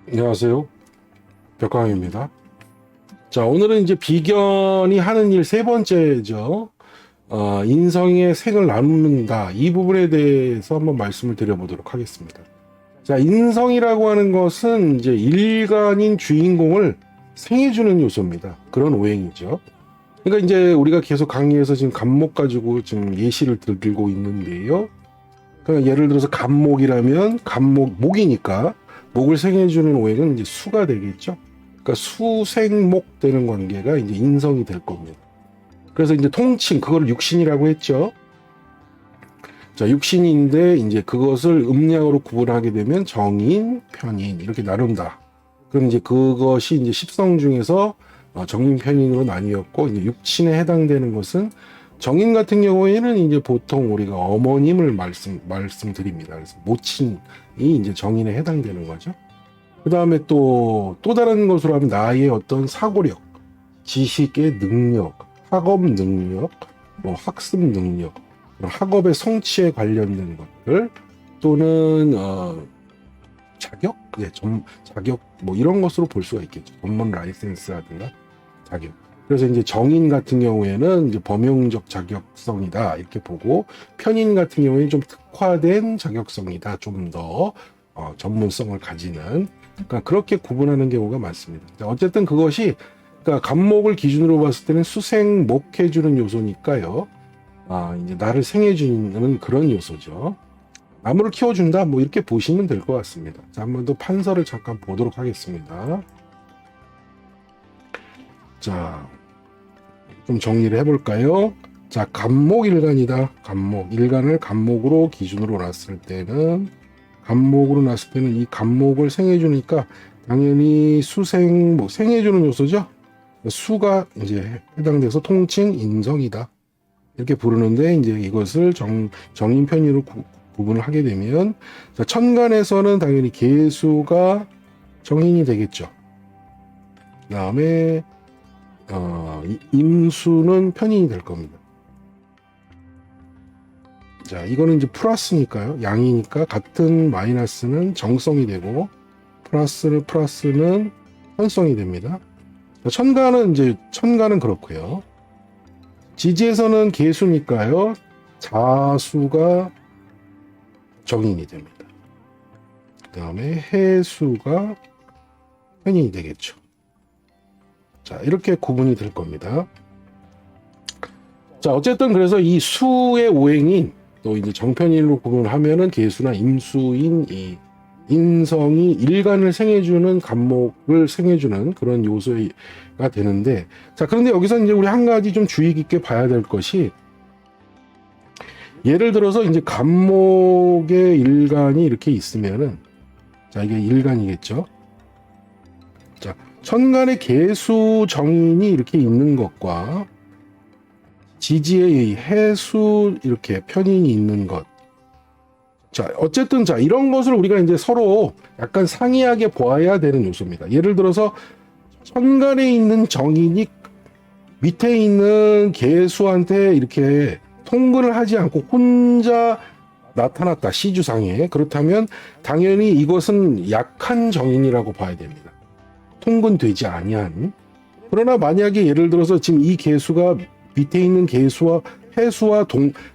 안녕하세요. 벽광입니다. 자, 오늘은 이제 비견이 하는 일 세 번째죠. 인성의 색을 나누는다. 이 부분에 대해서 한번 말씀을 드려보도록 하겠습니다. 자, 인성이라고 하는 것은 이제 일간인 주인공을 생해주는 요소입니다. 그런 오행이죠. 그러니까 이제 우리가 계속 강의에서 지금 간목 가지고 지금 예시를 들고 있는데요. 그러니까 예를 들어서 간목이라면 목이니까 목을 생해주는 오행은 이제 수가 되겠죠. 그러니까 수생목 되는 관계가 이제 인성이 될 겁니다. 그래서 이제 통칭 그걸 육신이라고 했죠. 자, 육신인데 이제 그것을 음양으로 구분하게 되면 정인, 편인 이렇게 나눈다. 그럼 이제 그것이 이제 십성 중에서 정인, 편인으로 나뉘었고 이제 육신에 해당되는 것은 정인 같은 경우에는 이제 보통 우리가 어머님을 말씀드립니다. 그래서 모친이 이제 정인에 해당되는 거죠. 그 다음에 또 다른 것으로 하면 나의 어떤 사고력, 지식의 능력, 학업 능력, 뭐 학습 능력, 학업의 성취에 관련된 것들 또는 자격, 자격 뭐 이런 것으로 볼 수가 있겠죠. 전문 라이센스라든가 자격. 그래서 이제 정인 같은 경우에는 이제 범용적 자격성이다 이렇게 보고 편인 같은 경우에는 좀 특화된 자격성이다, 좀 더 전문성을 가지는. 그러니까 그렇게 구분하는 경우가 많습니다. 어쨌든 그것이 그러니까 간목을 기준으로 봤을 때는 수생목해주는 요소니까요. 이제 나를 생해주는 그런 요소죠. 나무를 키워준다 뭐 이렇게 보시면 될 것 같습니다. 자, 한 번 더 판서를 잠깐 보도록 하겠습니다. 자, 좀 정리를 해볼까요? 자, 간목일간이다. 간목. 일간을 간목으로 기준으로 놨을 때는 이 간목을 생해주니까 당연히 수생목, 생해주는 요소죠? 수가 이제 해당돼서 통칭 인성이다. 이렇게 부르는데 이제 이것을 정인 편인으로 구분을 하게 되면 자, 천간에서는 당연히 계수가 정인이 되겠죠. 그 다음에 임수는 편인이 될 겁니다. 자, 이거는 이제 플러스니까요. 양이니까 같은 마이너스는 정성이 되고 플러스는 편성이 됩니다. 천간은 그렇고요. 지지에서는 계수니까요. 자수가 정인이 됩니다. 그 다음에 해수가 편인이 되겠죠. 자, 이렇게 구분이 될 겁니다. 자, 어쨌든 그래서 이 수의 오행인 또 이제 정편인으로 구분을 하면은 계수나 임수인 이 인성이 일간을 생해주는 간목을 생해주는 그런 요소가 되는데, 자, 그런데 여기서 이제 우리 한 가지 좀 주의 깊게 봐야 될 것이, 예를 들어서 이제 간목의 일간이 이렇게 있으면은, 자, 이게 일간이겠죠. 자, 천간의 계수 정인이 이렇게 있는 것과 지지의 해수 이렇게 편인이 있는 것. 자, 어쨌든 자, 이런 것을 우리가 이제 서로 약간 상이하게 보아야 되는 요소입니다. 예를 들어서 천간에 있는 정인이 밑에 있는 계수한테 이렇게 통근을 하지 않고 혼자 나타났다, 시주상에. 그렇다면 당연히 이것은 약한 정인이라고 봐야 됩니다. 통근되지 아니한. 그러나 만약에 예를 들어서 지금 이 계수가 밑에 있는 계수와 해수와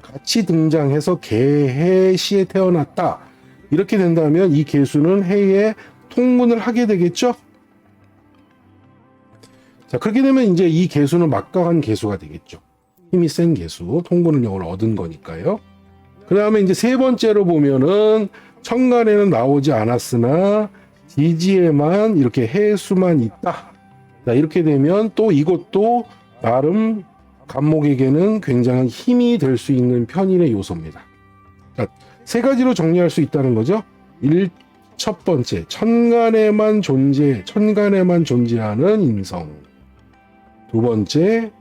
같이 등장해서 개해시에 태어났다. 이렇게 된다면 이 계수는 해에 통문을 하게 되겠죠? 자, 그렇게 되면 이제 이 계수는 막강한 계수가 되겠죠. 힘이 센 계수, 통분을력을 얻은 거니까요. 그 다음에 이제 세 번째로 보면은 천간에는 나오지 않았으나 지지에만 이렇게 해수만 있다. 자, 이렇게 되면 또 이것도 나름 간목에게는 굉장한 힘이 될 수 있는 편인의 요소입니다. 자, 세 가지로 정리할 수 있다는 거죠. 첫 번째, 천간에만 존재하는 인성. 두 번째,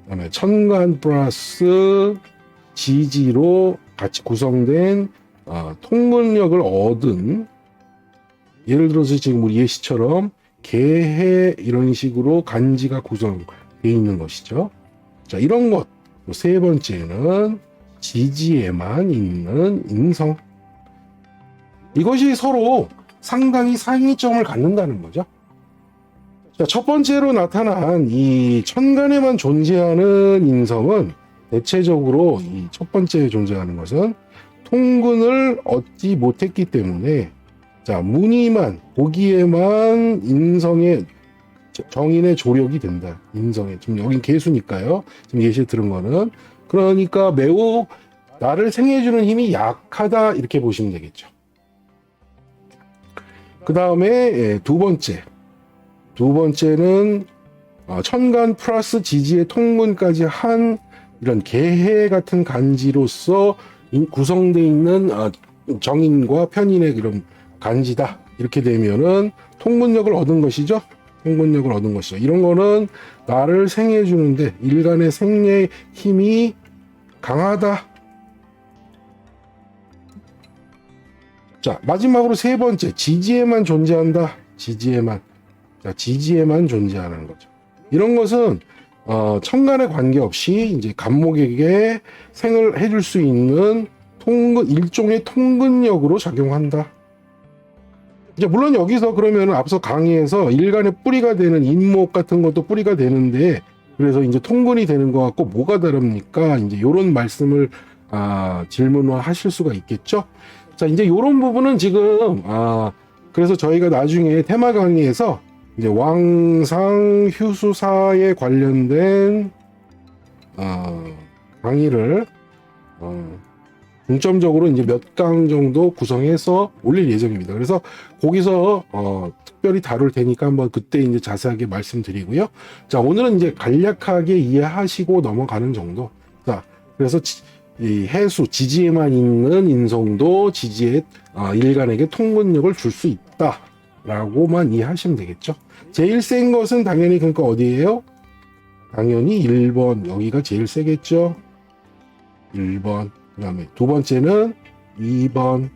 그다음에 천간 플러스 지지로 같이 구성된 통근력을 얻은, 예를 들어서 지금 우리 예시처럼 개해 이런 식으로 간지가 구성되어 있는 것이죠. 자, 이런 것. 세 번째는 지지에만 있는 인성. 이것이 서로 상당히 상위점을 갖는다는 거죠. 자, 첫 번째로 나타난 이 천간에만 존재하는 인성은 대체적으로 이 첫 번째에 존재하는 것은 통근을 얻지 못했기 때문에 자, 무늬만 보기에만 인성의 정인의 조력이 된다. 인성의 지금 여긴 개수니까요. 지금 예시에 들은 거는 그러니까 매우 나를 생해주는 힘이 약하다 이렇게 보시면 되겠죠. 그 다음에 두 번째는 천간 플러스 지지의 통근까지 한 이런 개해 같은 간지로서 구성되어 있는 정인과 편인의 그런 간지다. 이렇게 되면은 통근력을 얻은 것이죠. 통근력을 얻은 것이죠. 이런 거는 나를 생해주는데 일간의 생의 힘이 강하다. 자, 마지막으로 세 번째, 지지에만 존재한다. 지지에만. 자, 지지에만 존재하는 거죠. 이런 것은 천간에 관계없이 이제 간목에게 생을 해줄 수 있는 일종의 통근력으로 작용한다. 이제 물론 여기서 그러면 앞서 강의에서 일간의 뿌리가 되는 인목 같은 것도 뿌리가 되는데 그래서 이제 통근이 되는 것 같고 뭐가 다릅니까? 이제 이런 말씀을 질문을 하실 수가 있겠죠. 자, 이제 이런 부분은 지금 그래서 저희가 나중에 테마 강의에서 이제 왕상 휴수사에 관련된 강의를 중점적으로 이제 몇 강 정도 구성해서 올릴 예정입니다. 그래서 거기서 특별히 다룰 테니까 한번 그때 이제 자세하게 말씀드리고요. 자, 오늘은 이제 간략하게 이해하시고 넘어가는 정도. 자, 그래서 이 해수 지지에만 있는 인성도 지지에 일간에게 통근력을 줄 수 있다라고만 이해하시면 되겠죠. 제일 센 것은 당연히 그러니까 어디예요? 당연히 1번 여기가 제일 세겠죠. 1번. 그 다음에 두 번째는 2번,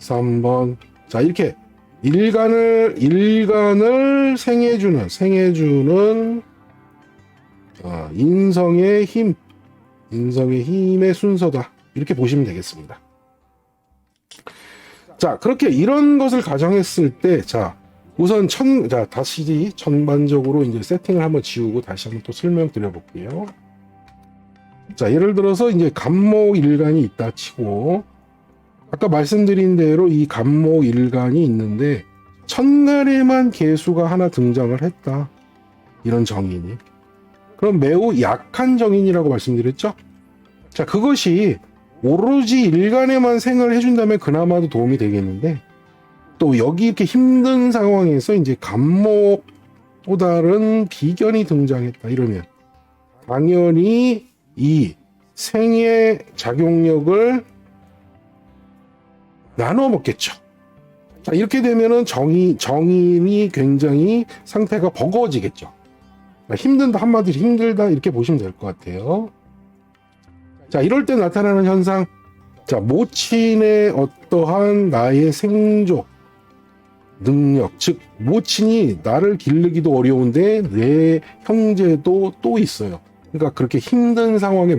3번. 자, 이렇게 일간을 생해주는 인성의 힘의 순서다. 이렇게 보시면 되겠습니다. 자, 그렇게 이런 것을 가정했을 때, 자, 우선 다시 전반적으로 이제 세팅을 한번 지우고 다시 한번 또 설명드려 볼게요. 자, 예를 들어서 이제 간목 일간이 있다 치고 아까 말씀드린 대로 이 간목 일간이 있는데 천간에만 개수가 하나 등장을 했다. 이런 정인이. 그럼 매우 약한 정인이라고 말씀드렸죠? 자, 그것이 오로지 일간에만 생을 해준다면 그나마도 도움이 되겠는데 또 여기 이렇게 힘든 상황에서 이제 간목 또 다른 비견이 등장했다. 이러면 당연히 이 생의 작용력을 나눠 먹겠죠. 자, 이렇게 되면은 정인이 굉장히 상태가 버거워지겠죠. 힘든다, 한마디로 힘들다, 이렇게 보시면 될 것 같아요. 자, 이럴 때 나타나는 현상. 자, 모친의 어떠한 나의 생조 능력, 즉, 모친이 나를 기르기도 어려운데 내 형제도 또 있어요. 그러니까 그렇게 힘든 상황의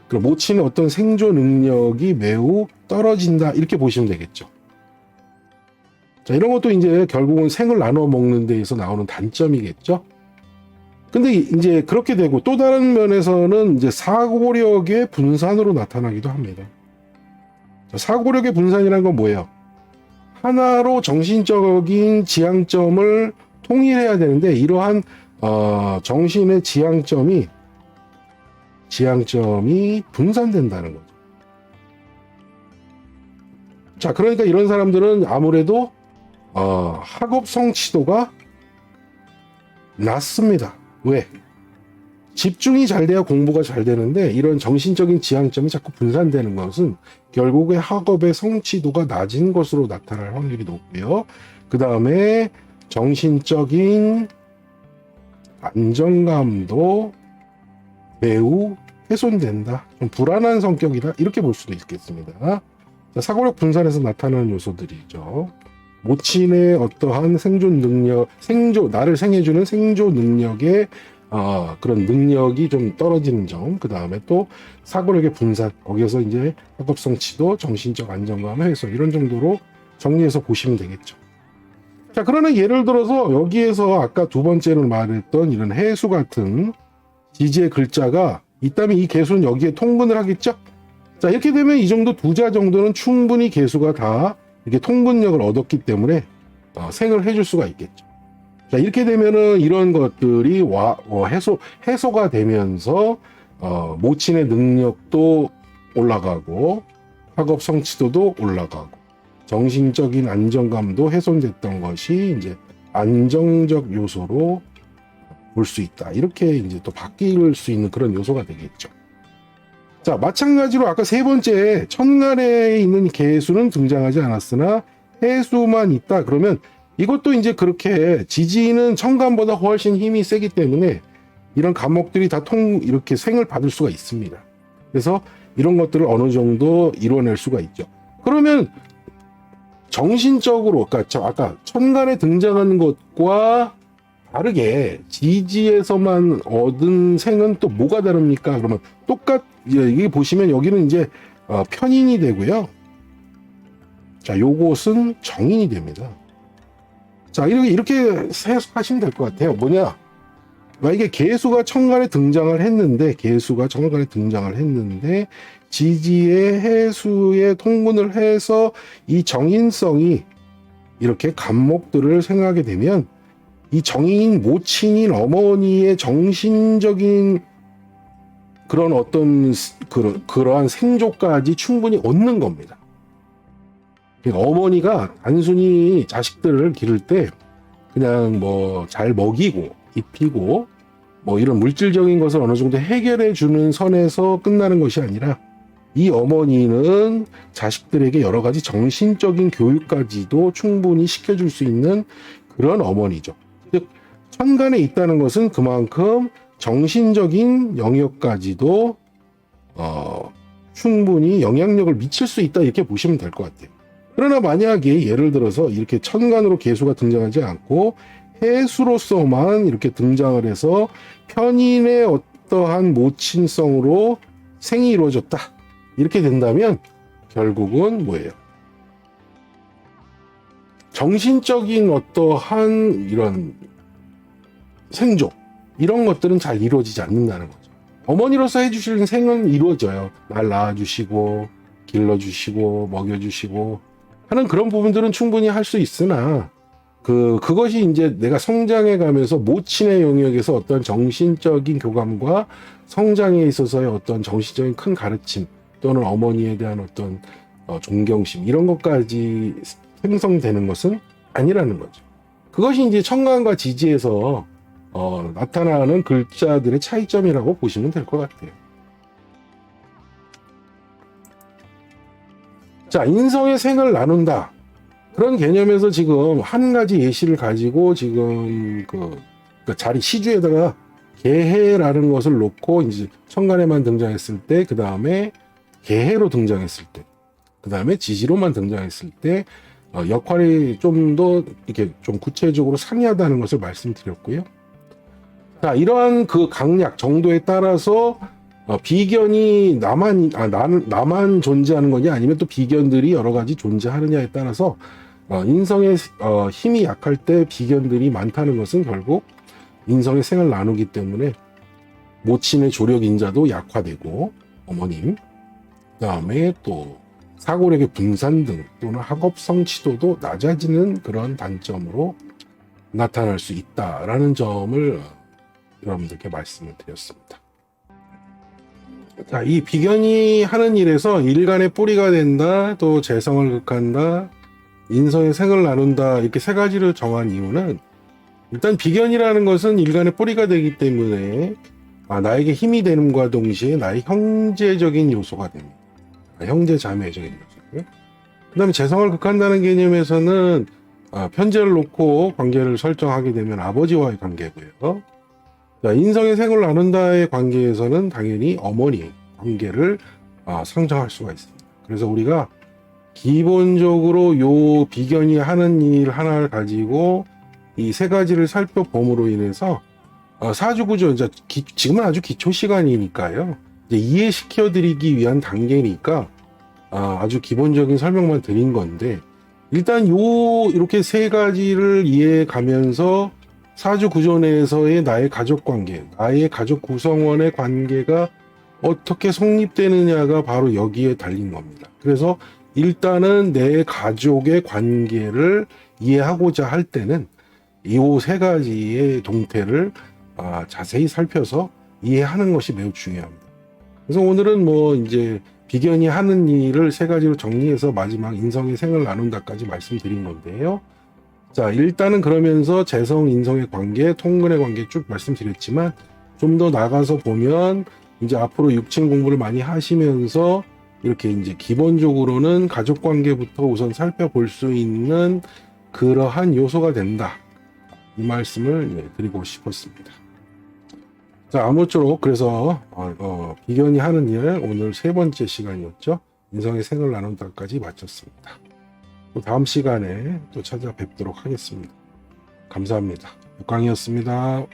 그 모친의 어떤 생존 능력이 매우 떨어진다. 이렇게 보시면 되겠죠. 자, 이런 것도 이제 결국은 생을 나눠 먹는 데에서 나오는 단점이겠죠. 근데 이제 그렇게 되고 또 다른 면에서는 이제 사고력의 분산으로 나타나기도 합니다. 자, 사고력의 분산이라는 건 뭐예요? 하나로 정신적인 지향점을 통일해야 되는데 이러한 정신의 지향점이 분산된다는 거죠. 자, 그러니까 이런 사람들은 아무래도 학업 성취도가 낮습니다. 왜? 집중이 잘 돼야 공부가 잘 되는데 이런 정신적인 지향점이 자꾸 분산되는 것은 결국에 학업의 성취도가 낮은 것으로 나타날 확률이 높고요. 그 다음에 정신적인 안정감도 매우 훼손된다. 좀 불안한 성격이다. 이렇게 볼 수도 있겠습니다. 자, 사고력 분산에서 나타나는 요소들이죠. 모친의 어떠한 생존 능력, 나를 생해주는 생존 능력의 그런 능력이 좀 떨어지는 점, 그 다음에 또 사고력의 분산, 거기에서 이제 학업 성취도, 정신적 안정감의 훼손, 이런 정도로 정리해서 보시면 되겠죠. 자, 그러나 예를 들어서 여기에서 아까 두 번째로 말했던 이런 해수 같은 지지의 글자가 있다면 이 개수는 여기에 통분을 하겠죠? 자, 이렇게 되면 이 정도 두 자 정도는 충분히 개수가 다 이렇게 통분력을 얻었기 때문에 생을 해줄 수가 있겠죠. 자, 이렇게 되면은 이런 것들이 해소가 되면서 모친의 능력도 올라가고 학업 성취도도 올라가고 정신적인 안정감도 훼손됐던 것이 이제 안정적 요소로 볼 수 있다. 이렇게 이제 또 바뀔 수 있는 그런 요소가 되겠죠. 자, 마찬가지로 아까 세 번째 천간에 있는 개수는 등장하지 않았으나 해수만 있다. 그러면 이것도 이제 그렇게 지지는 천간보다 훨씬 힘이 세기 때문에 이런 간목들이 다 이렇게 생을 받을 수가 있습니다. 그래서 이런 것들을 어느 정도 이뤄낼 수가 있죠. 그러면 정신적으로, 그러니까 아까 천간에 등장하는 것과 다르게 지지에서만 얻은 생은 또 뭐가 다릅니까? 그러면 이게 보시면 여기는 이제 편인이 되고요. 자, 요것은 정인이 됩니다. 자, 이렇게 해석하시면 될 것 같아요. 뭐냐? 만약에 개수가 천간에 등장을 했는데, 지지의 해수에 통분을 해서 이 정인성이 이렇게 간목들을 생각하게 되면 이 정인 모친인 어머니의 정신적인 그런 어떤 그러한 생조까지 충분히 얻는 겁니다. 그러니까 어머니가 단순히 자식들을 기를 때 그냥 뭐 잘 먹이고 입히고 뭐 이런 물질적인 것을 어느 정도 해결해 주는 선에서 끝나는 것이 아니라 이 어머니는 자식들에게 여러 가지 정신적인 교육까지도 충분히 시켜줄 수 있는 그런 어머니죠. 즉 천간에 있다는 것은 그만큼 정신적인 영역까지도 충분히 영향력을 미칠 수 있다, 이렇게 보시면 될 것 같아요. 그러나 만약에 예를 들어서 이렇게 천간으로 개수가 등장하지 않고 해수로서만 이렇게 등장을 해서 편인의 어떠한 모친성으로 생이 이루어졌다, 이렇게 된다면 결국은 뭐예요? 정신적인 어떠한 이런 생조, 이런 것들은 잘 이루어지지 않는다는 거죠. 어머니로서 해주시는 생은 이루어져요. 날 낳아주시고 길러주시고 먹여주시고 하는 그런 부분들은 충분히 할 수 있으나 그것이 이제 내가 성장해 가면서 모친의 영역에서 어떤 정신적인 교감과 성장에 있어서의 어떤 정신적인 큰 가르침 또는 어머니에 대한 어떤 존경심, 이런 것까지 생성되는 것은 아니라는 거죠. 그것이 이제 천간과 지지에서 나타나는 글자들의 차이점이라고 보시면 될 것 같아요. 자, 인성의 생을 나눈다, 그런 개념에서 지금 한 가지 예시를 가지고 지금 그 자리 시주에다가 개해라는 것을 놓고 이제 천간에만 등장했을 때, 그 다음에 개해로 등장했을 때, 그 다음에 지지로만 등장했을 때 역할이 좀 더 이렇게 좀 구체적으로 상이하다는 것을 말씀드렸고요. 자, 이러한 그 강약 정도에 따라서 비견이 나만 존재하는 거냐, 아니면 또 비견들이 여러 가지 존재하느냐에 따라서 인성의 힘이 약할 때 비견들이 많다는 것은 결국 인성의 생을 나누기 때문에 모친의 조력인자도 약화되고 어머님, 그 다음에 또 사고력의 분산 등 또는 학업 성취도도 낮아지는 그런 단점으로 나타날 수 있다라는 점을 여러분들께 말씀을 드렸습니다. 자, 이 비견이 하는 일에서 일간의 뿌리가 된다, 또 재성을 극한다, 인성의 생을 나눈다, 이렇게 세 가지를 정한 이유는, 일단 비견이라는 것은 일간의 뿌리가 되기 때문에 나에게 힘이 되는과 동시에 나의 형제적인 요소가 됩니다. 형제 자매적인 요소고요. 그 다음에 재성을 극한다는 개념에서는 편제를 놓고 관계를 설정하게 되면 아버지와의 관계고요. 자, 인성의 생을 나눈다의 관계에서는 당연히 어머니 관계를 상정할 수가 있습니다. 그래서 우리가 기본적으로 요 비견이 하는 일 하나를 가지고 이 세 가지를 살펴봄으로 인해서 사주구조, 이제 지금은 아주 기초 시간이니까요, 이제 이해시켜 드리기 위한 단계니까 아주 기본적인 설명만 드린 건데, 일단 이렇게 세 가지를 이해해 가면서 사주 구조 내에서의 나의 가족 관계, 나의 가족 구성원의 관계가 어떻게 성립되느냐가 바로 여기에 달린 겁니다. 그래서 일단은 내 가족의 관계를 이해하고자 할 때는 이 세 가지의 동태를 자세히 살펴서 이해하는 것이 매우 중요합니다. 그래서 오늘은 뭐 이제 비견이 하는 일을 세 가지로 정리해서 마지막 인성의 생을 나눈다까지 말씀드린 건데요. 자, 일단은 그러면서 재성, 인성의 관계, 통근의 관계 쭉 말씀드렸지만 좀 더 나가서 보면 이제 앞으로 육친 공부를 많이 하시면서 이렇게 이제 기본적으로는 가족 관계부터 우선 살펴볼 수 있는 그러한 요소가 된다. 이 말씀을 드리고 싶었습니다. 자, 아무쪼록 그래서 비견이 하는 일 오늘 세 번째 시간이었죠. 인성의 생을 나눈다까지 마쳤습니다. 또 다음 시간에 또 찾아뵙도록 하겠습니다. 감사합니다. 육강이었습니다.